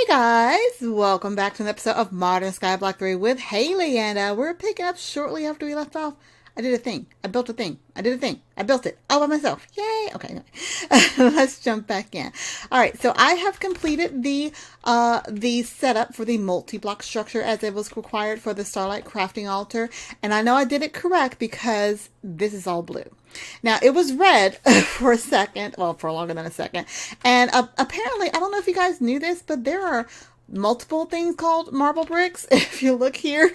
Hey guys, welcome back to an episode of Modern Skyblock 3 with Haliee, and we're picking up shortly after we left off. I did a thing. I built a thing. I did a thing. I built it all by myself. Yay! Okay, anyway. Let's jump back in. All right, so I have completed the setup for the multi-block structure as it was required for the Starlight Crafting Altar, and I know I did it correct because this is all blue. Now, it was red for a second, well, for longer than a second, and apparently, I don't know if you guys knew this, but there are multiple things called marble bricks. If you look here.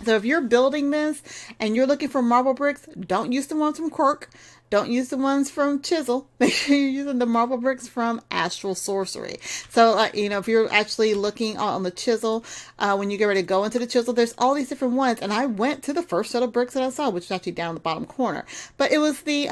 So if you're building this and you're looking for marble bricks, don't use the ones from Quirk. Don't use the ones from Chisel. Make sure you're using the marble bricks from Astral Sorcery. So, if you're actually looking on the Chisel, when you get ready to go into the Chisel, there's all these different ones. And I went to the first set of bricks that I saw, which is actually down in the bottom corner. But it was the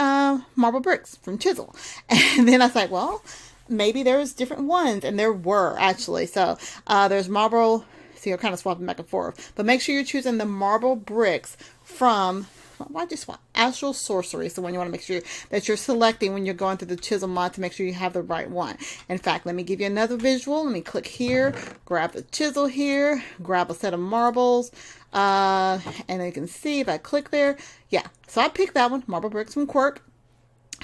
marble bricks from Chisel. And then I was like, well, maybe there's different ones. And there were, actually. So there's marble. So you're kind of swapping back and forth. But make sure you're choosing the marble bricks from, why'd you swap? Astral Sorcery. So when you want to make sure that you're selecting when you're going through the Chisel mod to make sure you have the right one. In fact, let me give you another visual. Let me click here, grab the Chisel here, grab a set of marbles. And you can see if I click there. Yeah, so I picked that one, marble bricks from Quirk.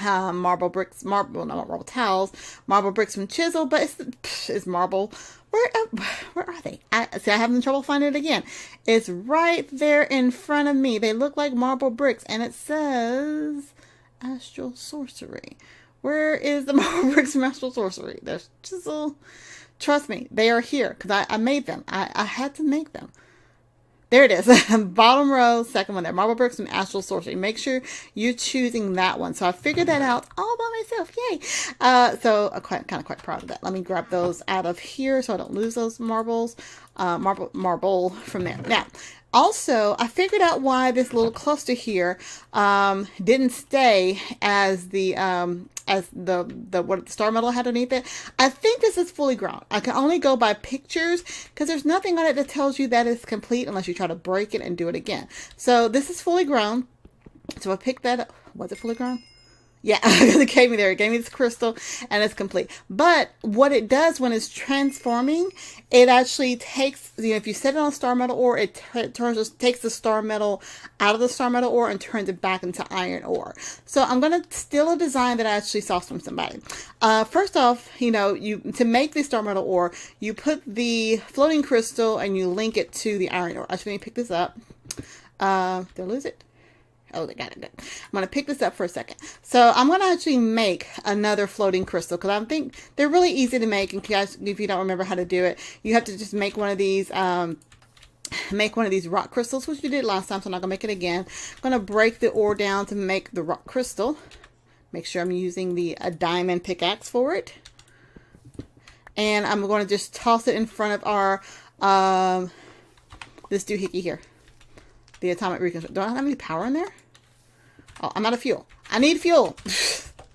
Marble bricks, not marble towels, marble bricks from Chisel, but it's marble. Where are they? I having trouble finding it again. It's right there in front of me. They look like marble bricks, and it says Astral Sorcery. Where is the marble bricks from Astral Sorcery? There's Chisel. Trust me, they are here because I made them. I had to make them. There it is. Bottom row, second one there. Marble bricks from Astral Sorcery. Make sure you're choosing that one. So I figured that out all by myself. Yay. So I'm kind of quite proud of that. Let me grab those out of here so I don't lose those marbles. Marble from there. Now, also, I figured out why this little cluster here didn't stay as the star metal had underneath it. I think this is fully grown. I can only go by pictures because there's nothing on it that tells you that it's complete unless you try to break it and do it again. So this is fully grown. So I picked that up. Was it fully grown? Yeah, it gave me there. It gave me this crystal and it's complete. But what it does when it's transforming, it actually takes, if you set it on star metal ore, it takes the star metal out of the star metal ore and turns it back into iron ore. So I'm going to steal a design that I actually saw from somebody. First off, to make the star metal ore, you put the floating crystal and you link it to the iron ore. Actually, let me pick this up. Did I lose it? Oh, they got it. Good. I'm going to pick this up for a second. So I'm going to actually make another floating crystal because I think they're really easy to make. And if you don't remember how to do it, you have to just make one of these rock crystals, which you did last time. So I'm not going to make it again. I'm going to break the ore down to make the rock crystal. Make sure I'm using a diamond pickaxe for it. And I'm going to just toss it in front of our this doohickey here. The atomic reconstruction. Do I have any power in there? Oh, I'm out of fuel. I need fuel.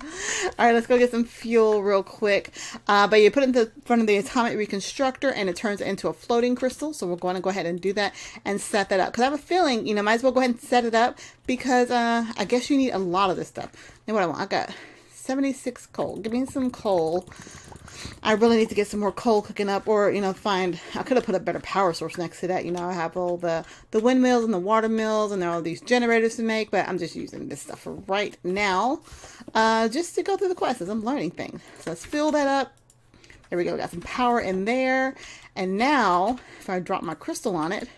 All right, let's go get some fuel real quick. But you put it in front of the atomic reconstructor and it turns it into a floating crystal. So we're going to go ahead and do that and set that up. Because I have a feeling, might as well go ahead and set it up because I guess you need a lot of this stuff. And what I want, I got 76 coal. Give me some coal. I really need to get some more coal cooking up or, I could have put a better power source next to that. I have all the windmills and the water mills and there are all these generators to make, but I'm just using this stuff for right now, just to go through the quests as I'm learning things. So let's fill that up. There we go. We got some power in there. And now if I drop my crystal on it,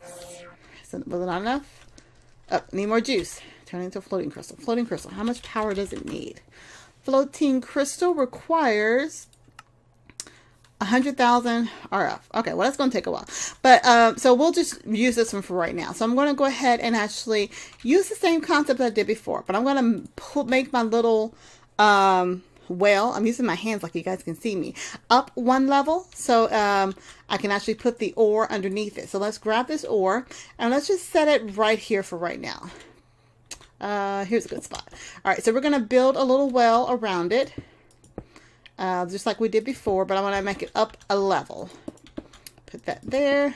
was it not enough? Oh, need more juice. Turn it into a floating crystal. Floating crystal. How much power does it need? Floating crystal requires 100,000 RF. Okay, well, that's going to take a while. But, so we'll just use this one for right now. So I'm going to go ahead and actually use the same concept I did before. But I'm going to make my little well, I'm using my hands like you guys can see me, up one level. So I can actually put the ore underneath it. So let's grab this ore and let's just set it right here for right now. Here's a good spot. All right, so we're going to build a little well around it, just like we did before, but I want to make it up a level. Put that there,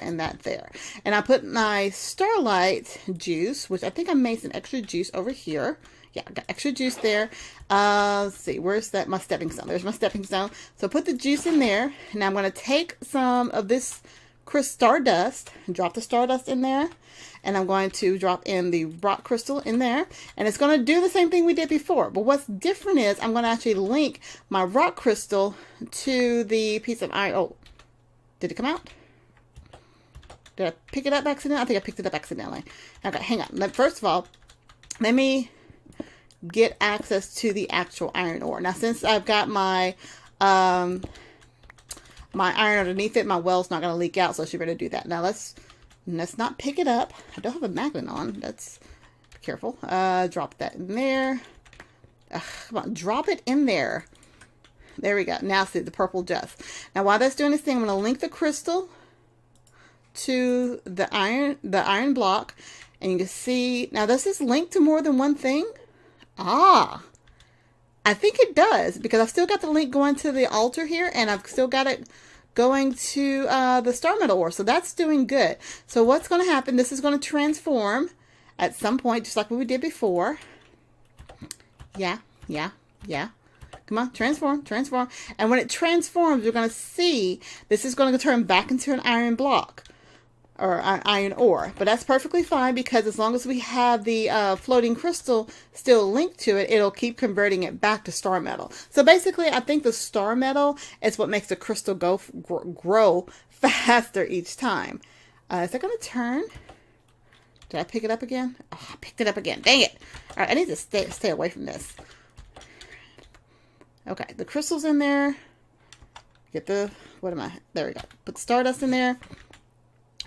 and that there. And I put my Starlight juice, which I think I made some extra juice over here. Yeah, I got extra juice there. Let's see, where's that? My stepping stone. There's my stepping stone. So put the juice in there. Now I'm going to take some of this Stardust and drop the Stardust in there. And I'm going to drop in the rock crystal in there. And it's going to do the same thing we did before. But what's different is I'm going to actually link my rock crystal to the piece of iron. Oh, did it come out? Did I pick it up accidentally? I think I picked it up accidentally. Okay, hang on. First of all, let me get access to the actual iron ore. Now, since I've got my my iron underneath it, my well's not going to leak out, so I should better do that. Now, let's not pick it up. I don't have a magnet on. That's careful. Drop that in there. Come on, drop it in there. There we go. Now see the purple dust. Now while that's doing this thing, I'm going to link the crystal to the iron block, and you can see now does this link to more than one thing? Ah, I think it does, because I've still got the link going to the altar here, and I've still got it going to the star metal ore. So that's doing good. So what's going to happen, this is going to transform at some point, just like what we did before. Yeah. Come on, transform. And when it transforms, you're going to see this is going to turn back into an iron block or an iron ore. But that's perfectly fine, because as long as we have the floating crystal still linked to it, it'll keep converting it back to star metal. So basically, I think the star metal is what makes the crystal grow faster each time. Is that going to turn? Did I pick it up again? Oh, I picked it up again. Dang it. All right, I need to stay away from this. Okay, the crystal's in there. Get the, there we go. Put Stardust in there.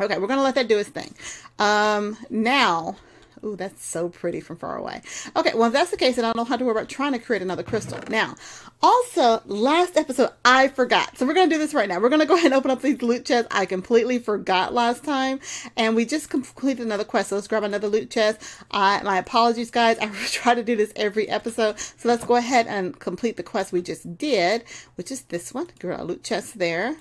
Okay, we're going to let that do its thing. Now, ooh, that's so pretty from far away. Okay, well, if that's the case, then I don't have to worry about trying to create another crystal. Now, also, last episode, I forgot. So we're going to do this right now. We're going to go ahead and open up these loot chests. I completely forgot last time, and we just completed another quest. So let's grab another loot chest. My apologies, guys. I try to do this every episode. So let's go ahead and complete the quest we just did, which is this one. Grab a loot chest there.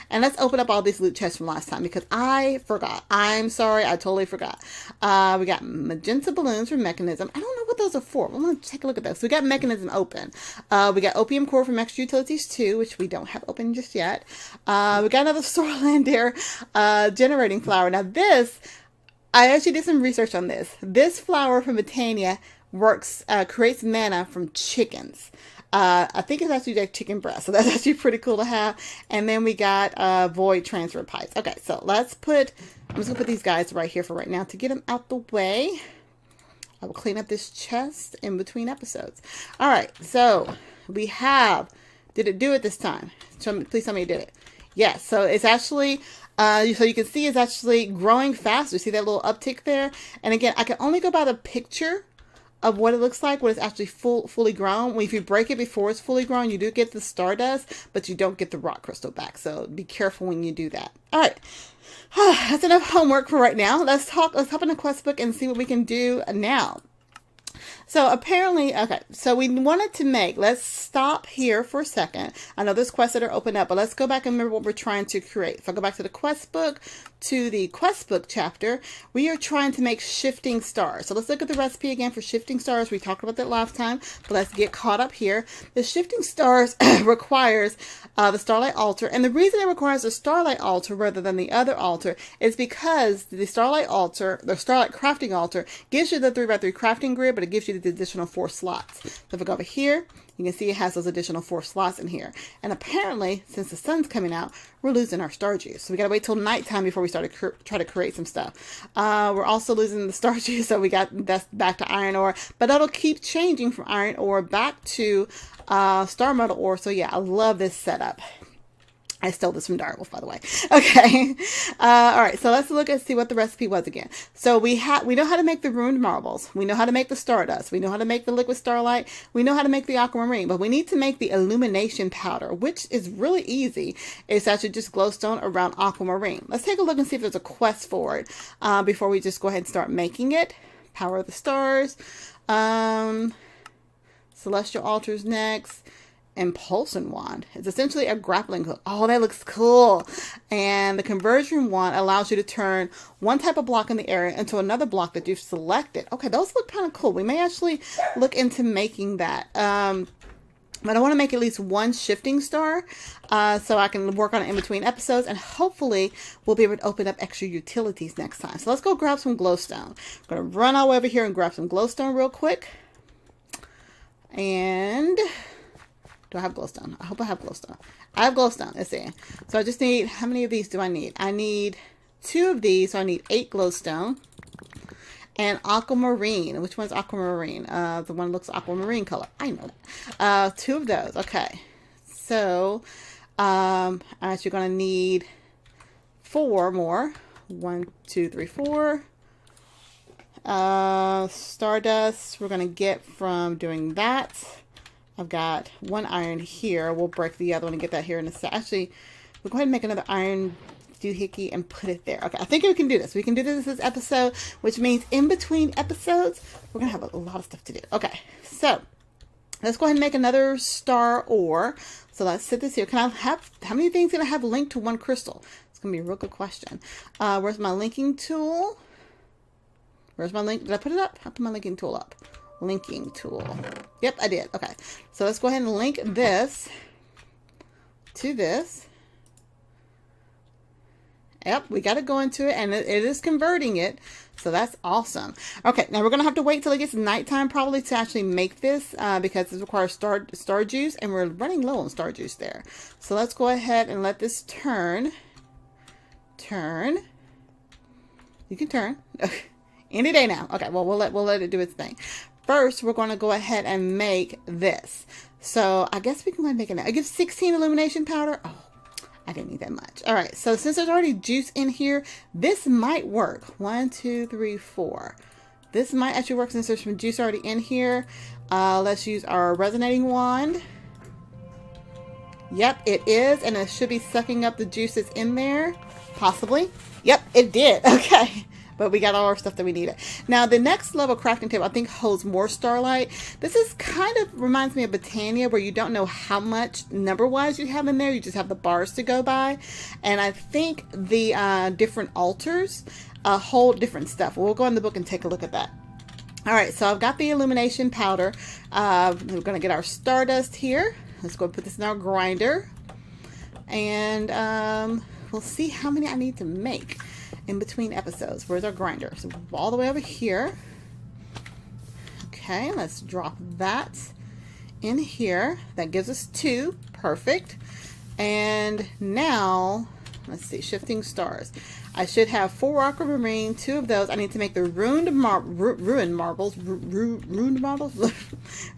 And let's open up all these loot chests from last time, because I forgot. I'm sorry. I totally forgot. We got magenta balloons for mechanism. I don't know what those are for. I'm going to take a look at those. So we got mechanism open. We got opium core from extra utilities 2, which we don't have open just yet. We got another Starlander generating flower. Now this, I actually did some research on this. This flower from Botania creates mana from chickens. I think it's actually like chicken breast, so that's actually pretty cool to have. And then we got void transfer pipes. Okay, so I'm just gonna put these guys right here for right now to get them out the way. I will clean up this chest in between episodes. All right, so we have, did it do it this time? Please tell me it did it. Yes, so it's actually, so you can see it's actually growing faster. See that little uptick there? And again, I can only go by the picture of what it looks like when it's actually fully grown. If you break it before it's fully grown, you do get the Stardust, but you don't get the rock crystal back. So be careful when you do that. All right. That's enough homework for right now. Let's hop in the quest book and see what we can do now. So apparently, okay, so we wanted to make, let's stop here for a second. I know there's quests that are open up, but let's go back and remember what we're trying to create. So I'll go back to the quest book, to the quest book chapter. We are trying to make shifting stars. So let's look at the recipe again for shifting stars. We talked about that last time, but let's get caught up here. The shifting stars requires the Starlight altar. And the reason it requires the Starlight altar rather than the other altar is because the Starlight altar, the Starlight crafting altar, gives you the 3x3 crafting grid, but it gives you the additional 4 slots. So if I go over here, you can see it has those additional 4 slots in here. And apparently, since the sun's coming out, we're losing our star juice. So we gotta wait till nighttime before we start to try to create some stuff. We're also losing the star juice, so that's back to iron ore. But that'll keep changing from iron ore back to star metal ore. So yeah, I love this setup. I stole this from Darwolf, by the way. Okay. All right. So let's look and see what the recipe was again. So we know how to make the ruined marbles. We know how to make the stardust. We know how to make the liquid starlight. We know how to make the aquamarine, but we need to make the illumination powder, which is really easy. It's actually just glowstone around aquamarine. Let's take a look and see if there's a quest for it before we just go ahead and start making it. Power of the stars. Celestial altars next. impulsion wand. It's essentially a grappling hook. Oh, that looks cool. And the conversion wand allows you to turn one type of block in the area into another block that you've selected. Okay, those look kind of cool. We may actually look into making that. But I want to make at least one shifting star so I can work on it in between episodes, and hopefully we'll be able to open up extra utilities next time. So let's go grab some glowstone. I'm going to run all over here and grab some glowstone real quick. And do I have glowstone? I hope I have glowstone. I have glowstone. Let's see. So I just need, how many of these do I need? I need 2 of these, so I need 8 glowstone. And aquamarine. Which one's aquamarine? The one that looks aquamarine color. I know that. 2 of those. Okay. So, I'm actually going to need 4 more. 1, 2, 3, 4. Stardust we're going to get from doing that. I've got 1 iron here. We'll break the other one and get that here in a sec. Actually, we'll go ahead and make another iron doohickey and put it there. Okay, I think we can do this. We can do this episode, which means in between episodes, we're going to have a lot of stuff to do. Okay, so let's go ahead and make another star ore. So let's set this here. Can I have, how many things can I have linked to one crystal? It's going to be a real good question. Where's my linking tool? Where's my link? Did I put it up? I put my linking tool up. Linking tool. Yep, I did. Okay, so let's go ahead and link this to this. Yep, we got to go into it, and it is converting it, so that's awesome. Okay, now we're going to have to wait till it gets nighttime probably to actually make this because it requires star juice, and we're running low on star juice there. So let's go ahead and let this turn. Turn. You can turn. Any day now. Okay, well, we'll let it do its thing. First, we're going to go ahead and make this. So I guess we can go ahead and make it now. It gives 16 illumination powder. Oh, I didn't need that much. All right, so since there's already juice in here, this might work. 1, 2, 3, 4. This might actually work since there's some juice already in here. Let's use our resonating wand. Yep, it is, and it should be sucking up the juices in there. Possibly. Yep, it did. Okay. But we got all our stuff that we needed. Now, the next level crafting table, I think, holds more starlight. This is kind of reminds me of Botania, where you don't know how much number-wise you have in there. You just have the bars to go by. And I think the different altars hold different stuff. We'll go in the book and take a look at that. All right, so I've got the illumination powder. We're going to get our stardust here. Let's go and put this in our grinder. And we'll see how many I need to make in between episodes. Where's our grinder? So all the way over here. Okay, let's drop that in here. That gives us 2. Perfect. And now, let's see, shifting stars. I should have 4 aquamarine, 2 of those. I need to make the ruined marbles. Ruined marbles?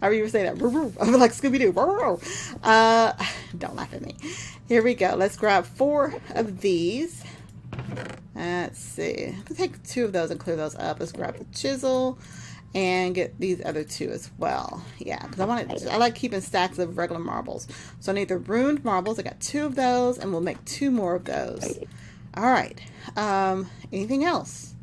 However you say that. I'm like Scooby-Doo. Don't laugh at me. Here we go. Let's grab 4 of these. Let's see. Let's take 2 of those and clear those up. Let's grab the chisel and get these other 2 as well. Yeah, because I like keeping stacks of regular marbles. So I need the ruined marbles. I got 2 of those, and we'll make 2 more of those. All right. Anything else?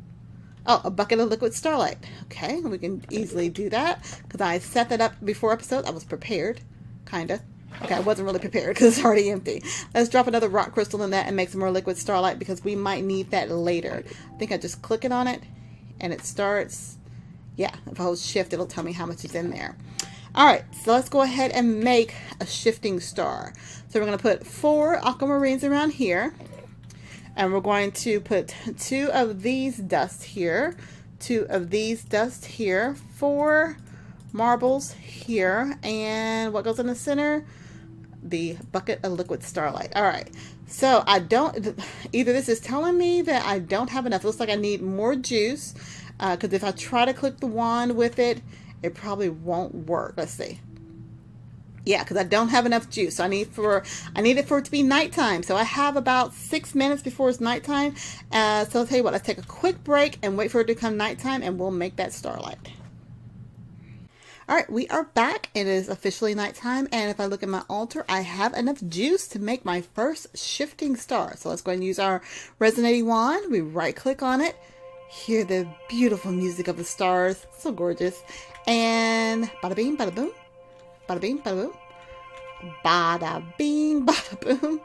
Oh, a bucket of liquid starlight. Okay, we can easily do that because I set that up before episode. I was prepared, kind of. Okay, I wasn't really prepared because it's already empty. Let's drop another rock crystal in that and make some more liquid starlight because we might need that later. I think I just click it on it and it starts. Yeah, if I hold shift, it'll tell me how much is in there. All right, so let's go ahead and make a shifting star. So we're going to put 4 aquamarines around here. And we're going to put 2 of these dust here. 2 of these dust here. 4 marbles here. And what goes in the center? The bucket of liquid starlight. All right, so I don't, either this is telling me that I don't have enough. It looks like I need more juice because if I try to click the wand with it, it probably won't work. Let's see. Yeah, because I don't have enough juice. So I need it for it to be nighttime. So I have about 6 minutes before it's nighttime. So I'll tell you what, let's take a quick break and wait for it to come nighttime and we'll make that starlight. All right, we are back. It is officially nighttime, and if I look at my altar, I have enough juice to make my first shifting star. So let's go ahead and use our resonating wand. We right-click on it, hear the beautiful music of the stars, so gorgeous, and bada bing, bada boom, bada bing, bada boom. Bada bing, bada boom.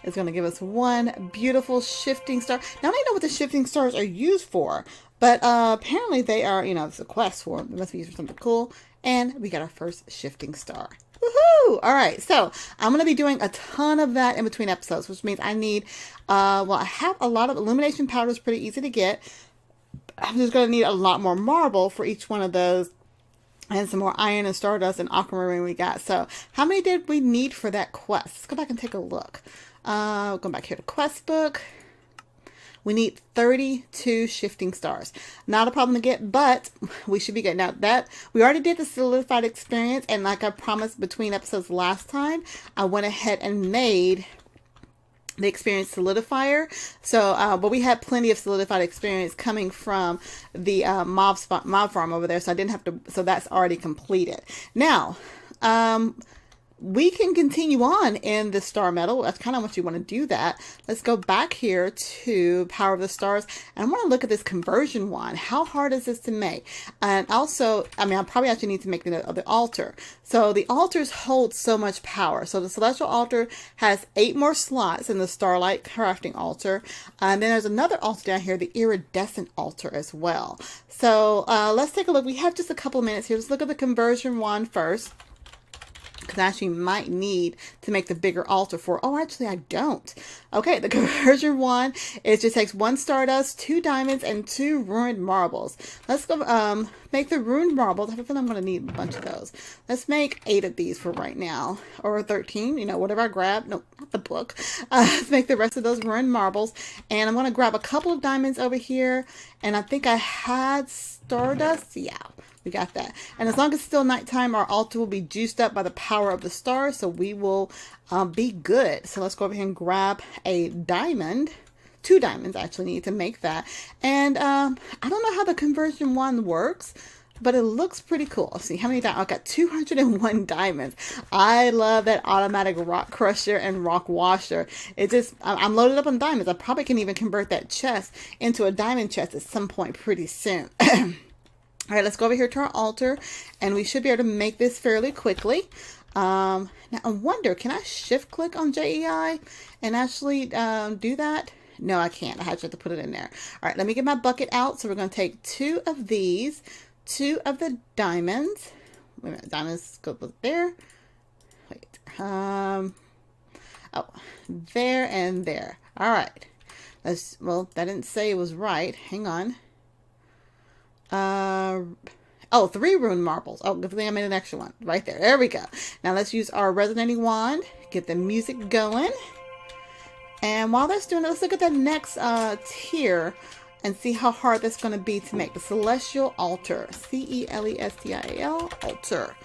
It's going to give us one beautiful shifting star. Now, I don't know what the shifting stars are used for, but apparently they are, it's a quest for them. They must be used for something cool. And we got our first shifting star. Woohoo! All right, so I'm going to be doing a ton of that in between episodes, which means I need, I have a lot of illumination powders, pretty easy to get. I'm just going to need a lot more marble for each one of those, and some more iron and stardust and aquamarine we got. So how many did we need for that quest? Let's go back and take a look. Go back here to quest book. We need 32 shifting stars. Not a problem to get, but we should be good. Now that we already did the solidified experience, and like I promised between episodes last time, I went ahead and made the experience solidifier. So, but we had plenty of solidified experience coming from the mob farm over there, so I didn't have to. So that's already completed. Now, we can continue on in the star metal. That's kind of what you want to do that. Let's go back here to Power of the Stars. And I want to look at this conversion wand. How hard is this to make? And also, I probably actually need to make the altar. So the altars hold so much power. So the celestial altar has 8 more slots than the starlight crafting altar. And then there's another altar down here, the iridescent altar as well. So let's take a look. We have just a couple of minutes here. Let's look at the conversion wand first, because I actually might need to make the bigger altar for. Oh, actually, I don't. Okay, the conversion wand, it just takes 1 stardust, 2 diamonds, and 2 ruined marbles. Let's go make the ruined marbles. I have a feeling I'm going to need a bunch of those. Let's make 8 of these for right now, or 13, whatever I grab. No, not the book. Let's make the rest of those ruined marbles. And I'm going to grab a couple of diamonds over here. And I think I had stardust. Yeah. We got that. And as long as it's still nighttime, our altar will be juiced up by the power of the stars. So we will be good. So let's go over here and grab a diamond. 2 diamonds I actually need to make that. And I don't know how the conversion wand works, but it looks pretty cool. Let's see how many diamonds. I got 201 diamonds. I love that automatic rock crusher and rock washer. It just, I'm loaded up on diamonds. I probably can even convert that chest into a diamond chest at some point pretty soon. All right, let's go over here to our altar, and we should be able to make this fairly quickly. Now, I wonder, can I shift click on JEI and actually do that? No, I can't. I have to put it in there. All right, let me get my bucket out. So we're going to take 2 of these, 2 of the diamonds. Wait a minute, diamonds go there. Wait. Oh, there and there. All right. Well, that didn't say it was right. Hang on. 3 ruined marbles. Oh, good thing I made an extra one right there. There we go. Now let's use our resonating wand, get the music going. And while that's doing it, let's look at the next tier and see how hard that's going to be to make. The celestial altar. Celestial altar.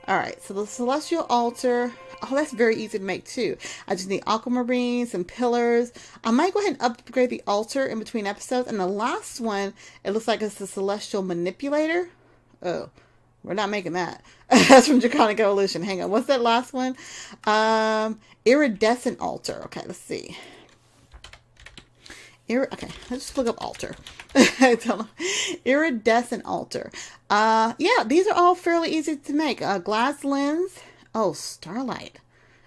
All right, so the celestial altar, oh, that's very easy to make too. I just need aquamarine, some pillars. I might go ahead and upgrade the altar in between episodes. And the last one, it looks like it's the celestial manipulator. Oh, we're not making that. That's from Draconic Evolution. Hang on, what's that last one? Iridescent altar. Okay, let's see. Okay, let's just look up altar. Iridescent altar. Yeah, these are all fairly easy to make. Glass lens. Oh, starlight.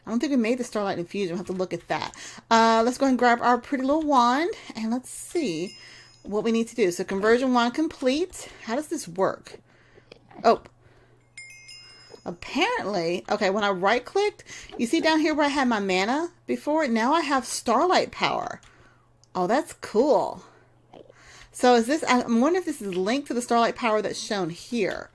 I don't think we made the starlight infusion. We'll have to look at that. Let's go ahead and grab our pretty little wand, and let's see what we need to do. So conversion wand complete. How does this work? Oh, apparently, okay, when I right clicked, you see down here where I had my mana before, now I have starlight power. Oh, that's cool. So is this, I'm wondering if this is linked to the starlight power that's shown here.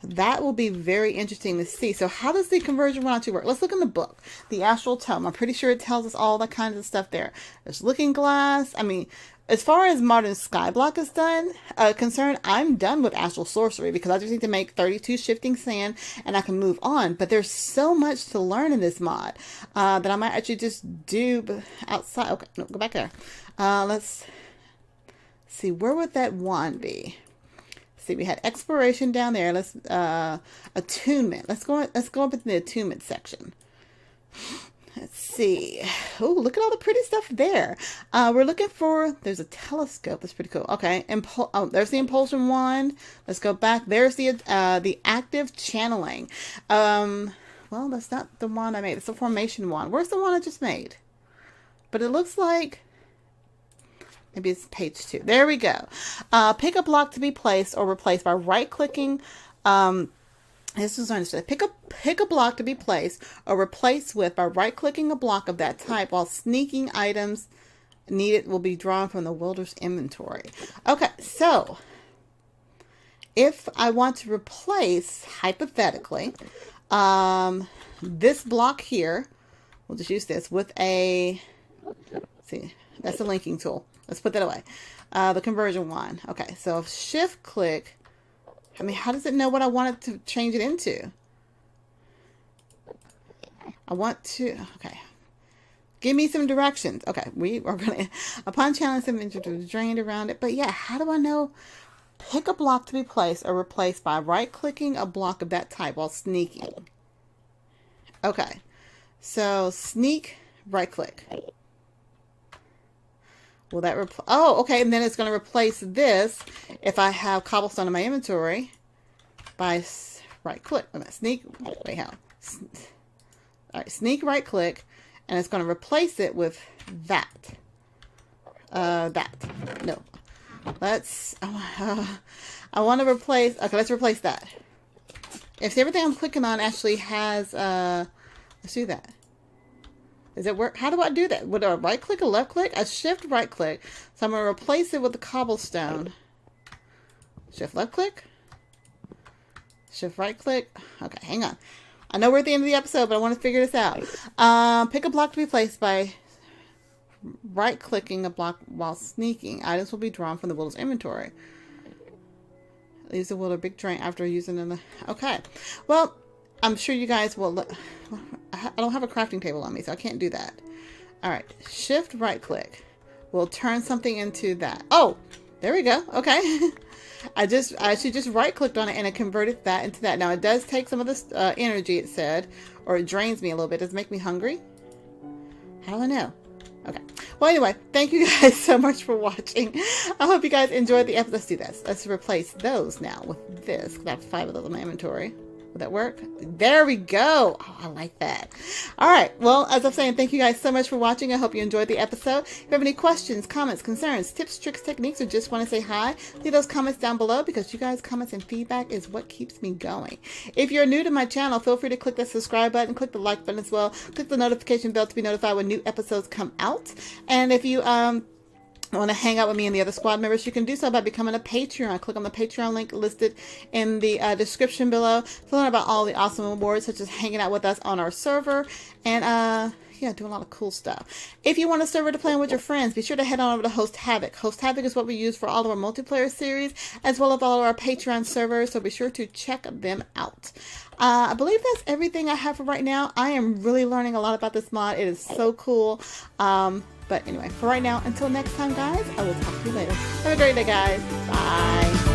That will be very interesting to see. So how does the conversion wand actually work? Let's look in the book, the astral tome. I'm pretty sure it tells us all that kinds of stuff there. There's looking glass. I mean, as far as modern Skyblock is concerned, I'm done with astral sorcery because I just need to make 32 shifting sand and I can move on. But there's so much to learn in this mod that I might actually just do outside. Okay, no, go back there. Let's see, where would that wand be? See, we had exploration down there. Let's attunement. Let's go up in the attunement section. Let's see. Oh, look at all the pretty stuff there. We're looking for, there's a telescope. That's pretty cool. Okay. There's the impulsion wand. Let's go back. There's the active channeling. well, that's not the one I made. It's a formation one. Where's the one I just made? But it looks like maybe it's page 2. There we go. Pick a block to be placed or replaced by right-clicking. This is understood. Pick a block to be placed or replaced with by right-clicking a block of that type while sneaking items needed will be drawn from the wielder's inventory. Okay, so if I want to replace, hypothetically, this block here, we'll just use this with a, let's see, that's a linking tool. Let's put that away. The conversion one. Okay, so shift click. I mean, how does it know what I want it to change it into? I want to, okay. Give me some directions. Okay, we are going to, upon challenge some drained around it. But yeah, how do I know? Pick a block to be placed or replaced by right-clicking a block of that type while sneaking. Okay, so sneak, right-click. Will that oh, okay, and then it's going to replace this if I have cobblestone in my inventory by right-click. Sneak, wait, how? All right, sneak, right-click, and it's going to replace it with that. No. Let's, I want to replace, okay, let's replace that. If everything I'm clicking on actually has, let's do that. Does it work? How do I do that? Would I right click or left click? I shift right click. So I'm going to replace it with the cobblestone. Shift left click. Shift right click. Okay, hang on. I know we're at the end of the episode, but I want to figure this out. Pick a block to be placed by right clicking a block while sneaking. Items will be drawn from the wielder's inventory. Leaves the wielder big drain after using them. Okay. Well, I'm sure you guys will. I don't have a crafting table on me, so I can't do that. All right. Shift right click. We'll turn something into that. Oh, there we go. Okay. I actually just right clicked on it and it converted that into that. Now it does take some of this energy, it said, or it drains me a little bit. Does it make me hungry? How do I know? Okay. Well, anyway, thank you guys so much for watching. I hope you guys enjoyed the episode. Let's do this. Let's replace those now with this. I have 5 of those in my inventory. Would that work? There we go. Oh, I like that. All right. Well, as I'm saying, thank you guys so much for watching. I hope you enjoyed the episode. If you have any questions, comments, concerns, tips, tricks, techniques, or just want to say hi, leave those comments down below because you guys' comments and feedback is what keeps me going. If you're new to my channel, feel free to click that subscribe button, click the like button as well. Click the notification bell to be notified when new episodes come out. And if you want to hang out with me and the other squad members, you can do so by becoming a Patreon. Click on the Patreon link listed in the description below to learn about all the awesome rewards, such as hanging out with us on our server and yeah, doing a lot of cool stuff. If you want a server to play on with your friends, be sure to head on over to Host Havoc. Host Havoc is what we use for all of our multiplayer series, as well as all of our Patreon servers, so be sure to check them out. I believe that's everything I have for right now. I am really learning a lot about this mod. It is so cool. But anyway, for right now, until next time, guys, I will talk to you later. Have a great day, guys. Bye.